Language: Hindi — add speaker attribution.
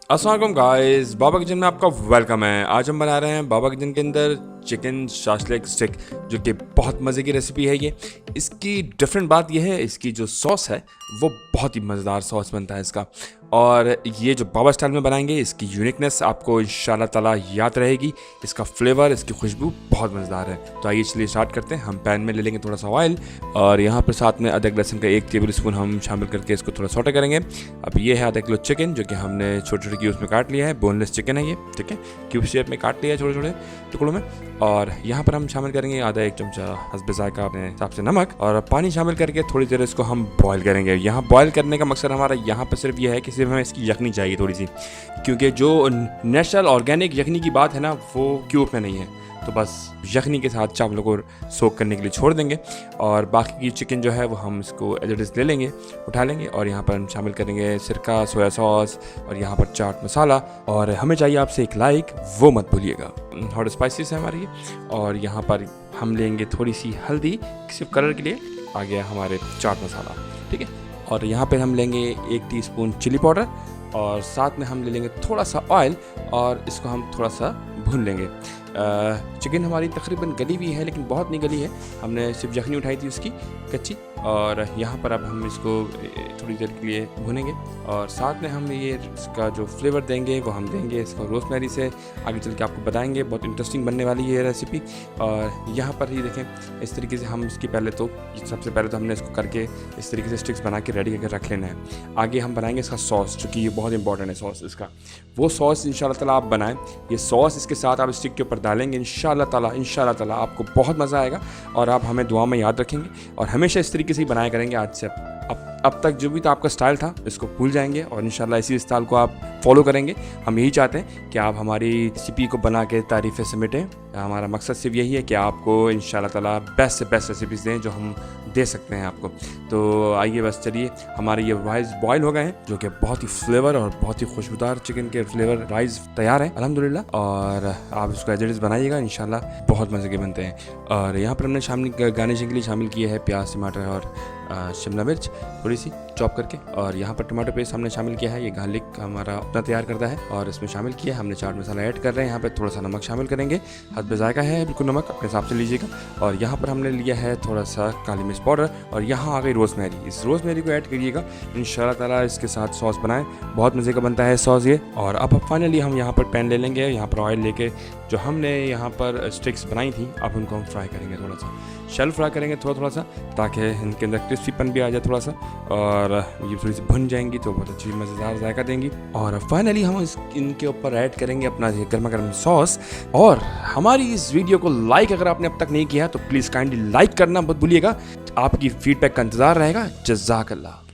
Speaker 1: अस्सलाम वालेकुम गाइस, बाबा किचन में आपका वेलकम है। आज हम बना रहे हैं बाबा किचन के अंदर चिकन शाशलिक स्टिक, जो कि बहुत मज़े की रेसिपी है। ये इसकी डिफरेंट बात यह है, इसकी जो सॉस है वो बहुत ही मज़ेदार सॉस बनता है इसका। और ये जो बाबा स्टाइल में बनाएंगे, इसकी यूनिकनेस आपको इंशाल्लाह ताला याद रहेगी। इसका फ्लेवर, इसकी खुशबू बहुत मज़ेदार है। तो आइए चलिए स्टार्ट करते हैं। हम पैन में ले लेंगे थोड़ा सा ऑयल, और यहाँ पर साथ में अदरक लहसुन का 1 टेबल स्पून हम शामिल करके इसको थोड़ा सौटे करेंगे। अब ये है आधा किलो चिकन, जो कि हमने छोटे छोटे क्यूब्स में काट लिया है। बोनलेस चिकन है ये, ठीक है, क्यूब शेप में काट लिया है छोटे छोटे टुकड़ों में। और यहाँ पर हम शामिल करेंगे आधा 1 चमचा हस्बे जायका अपने हिसाब से नमक, और पानी शामिल करके थोड़ी देर इसको हम बॉईल करेंगे। यहाँ बॉईल करने का मकसद हमारा यहाँ पर सिर्फ ये है कि सिर्फ हमें इसकी यखनी चाहिए थोड़ी सी, क्योंकि जो नेचुरल ऑर्गेनिक यखनी की बात है ना, वो क्यूब में नहीं है। तो बस यखनी के साथ चावलों को सोक करने के लिए छोड़ देंगे, और बाकी की चिकन जो है वो हम इसको एज इट इज़ ले लेंगे, उठा लेंगे। और यहाँ पर हम शामिल करेंगे सिरका, सोया सॉस, और यहाँ पर चाट मसाला, और हमें चाहिए आपसे एक लाइक, वो मत भूलिएगा। हॉट स्पाइसेस है हमारी। और यहाँ पर हम लेंगे थोड़ी सी हल्दी सिर्फ कलर के लिए, आ गया हमारे चाट मसाला, ठीक है। और यहाँ पर हम लेंगे 1 टीस्पून चिली पाउडर, और साथ में हम ले लेंगे थोड़ा सा ऑयल, और इसको हम थोड़ा सा भून लेंगे। चिकन हमारी तकरीबन गली हुई है, लेकिन बहुत नहीं गली है। हमने सिर्फ यखनी उठाई थी उसकी कच्ची। और यहाँ पर अब हम इसको थोड़ी देर के लिए भूनेंगे, और साथ में हम ये इसका जो फ्लेवर देंगे वो हम देंगे इसको रोज़मेरी से। आगे चल के आपको बताएंगे, बहुत इंटरेस्टिंग बनने वाली है ये रेसिपी। और यहाँ पर ही देखें, इस तरीके से हम इसकी सबसे पहले तो हमने इसको करके इस तरीके से स्टिक्स बना के रेडी करके रख लेना है। आगे हम बनाएंगे इसका सॉस, जो कि ये बहुत इंपॉर्टेंट है सॉस इसका। वो सॉस इंशाल्लाह ताला आप बनाएं, ये सॉस इसके साथ आप स्टिक के ऊपर डालेंगे, इंशाल्लाह ताला आपको बहुत मज़ा आएगा, और आप हमें दुआ में याद रखेंगे। और हमेशा इस तरीके से ही बनाया करेंगे आज से। अब तक जो भी तो आपका स्टाइल था, इसको भूल जाएंगे, और इंशाल्लाह इसी स्टाइल को आप फॉलो करेंगे। हम यही चाहते हैं कि आप हमारी रेसिपी को बना के तारीफ़ें समेटें। हमारा मकसद सिर्फ यही है कि आपको इंशाल्लाह ताला बेस्ट से बेस्ट रेसिपीज़ दें जो हम दे सकते हैं आपको। तो आइए बस चलिए, हमारे ये राइस बॉयल हो गए हैं, जो कि बहुत ही फ्लेवर और बहुत ही खुशबूदार चिकन के फ्लेवर राइस तैयार है अल्हम्दुलिल्लाह। और आप इसको एज इट इज़ बनाइएगा, इंशाल्लाह बहुत मज़े के बनते हैं। और यहाँ पर हमने शामिल गार्निशिंग के लिए शामिल किए हैं प्याज, टमाटर और शिमला मिर्च थोड़ी सी चॉप करके। और यहाँ पर टमाटो पेस्ट हमने शामिल किया है, ये गार्लिक हमारा अपना तैयार करता है, और इसमें शामिल किया हमने चाट मसाला ऐड कर रहे हैं। यहाँ पर थोड़ा सा नमक शामिल करेंगे, हस्बे जायका है बिल्कुल, नमक अपने हिसाब से लीजिएगा। और यहाँ पर हमने लिया है थोड़ा सा काली मिर्च पाउडर, और यहाँ आ गई रोज़मेरी। इस रोज़मेरी को ऐड करिएगा, इंशाल्लाह ताला इसके साथ सॉस बनाएं, बहुत मज़े का बनता है सॉस ये। और अब फाइनली हम यहाँ पर पैन ले लेंगे, यहाँ पर ऑयल लेके जो हमने यहाँ पर स्टिक्स बनाई थी, अब उनको हम फ्राई करेंगे, थोड़ा सा शेल फ्राई करेंगे थोड़ा सा, ताकि इनके अंदर क्रिस्पीपन भी आ जाए थोड़ा सा, और ये थोड़ी सी भुन जाएंगी तो बहुत अच्छी मज़ेदार जायका देंगी। और फाइनली हम इनके ऊपर ऐड करेंगे अपना गर्मा गर्म सॉस। और हमारी इस वीडियो को लाइक अगर आपने अब तक नहीं किया तो प्लीज़ काइंडली लाइक करना मत भूलिएगा। आपकी फीडबैक का इंतज़ार रहेगा। जज़ाकल्लाह।